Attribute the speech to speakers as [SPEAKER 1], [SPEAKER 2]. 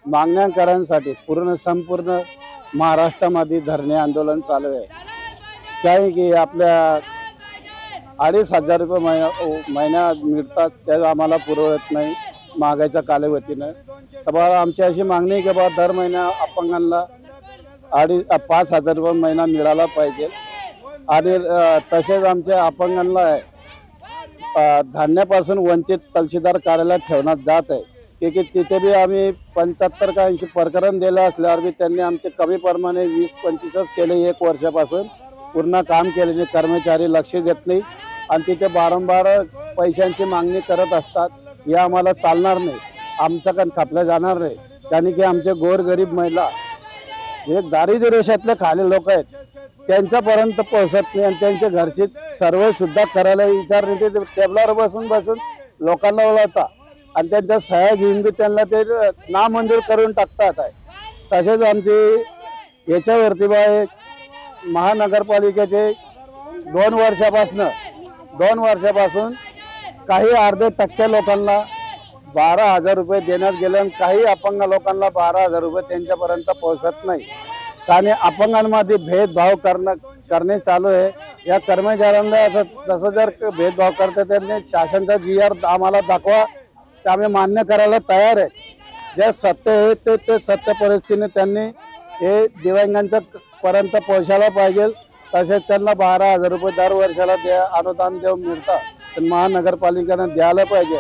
[SPEAKER 1] मागण्यांकरांसाठी संपूर्ण महाराष्ट्रामध्ये धरणे आंदोलन चालू आहे। काय की आपल्या 2,500 रुपये महिन्यात मिळतात, ते आम्हाला पुरवत नाही महागाईच्या कालावधीनं। तर आमची अशी मागणी आहे की बा दर महिन्या अपंगांना 5,000 रुपये महिना मिळाला पाहिजे। आणि तसेच आमच्या अपंगांना धान्यापासून वंचित तहसीलदार कार्यालयात ठेवण्यात जात आहे की तिथे बी आम्ही 75 का 80 प्रकरण दिलं असल्यावर बी त्यांनी आमचे कमी प्रमाणे 20-25 केले। 1 वर्षापासून पूर्ण काम केलेले कर्मचारी लक्ष देत नाही आणि तिथे वारंवार पैशांची मागणी करत असतात। हे आम्हाला चालणार नाही, आमच्याकडे खपलं जाणार नाही। कारण की आमचे गोरगरीब महिला हे दारिद्र्य रेषेतले खाली लोक आहेत, त्यांच्यापर्यंत पोहोचत नाही आणि त्यांच्या घरची सर्वे सुद्धा करायला विचार नाही। ते टेबलावर बसून लोकांना बोलवतात आणि त्यांच्या सह्या घेऊन बी त्यांना ते नामंजूर करून टाकतात आहे। तसेच आमची याच्यावरती बा महानगरपालिकेचे 2 वर्षापासून काही अर्धे टक्के लोकांना 12,000 रुपये देण्यात गेले आणि काही अपंग लोकांना 12,000 रुपये त्यांच्यापर्यंत पोहोचत नाही। आणि अपंगांमध्ये भेदभाव करणे चालू आहे। या कर्मचाऱ्यांना जसं जर भेदभाव करते त्यांनी शासनाचा GR आम्हाला दाखवा, ते आम्ही मान्य करायला तयार आहे। जे सत्य आहे ते सत्य परिस्थितीने त्यांनी हे दिव्यांगांच्या पर्यंत पोहोचायला पाहिजे। तसेच त्यांना 12,000 रुपये दर वर्षाला अनुदान देऊन मिळतं, तर महानगरपालिकेने द्यायला पाहिजे।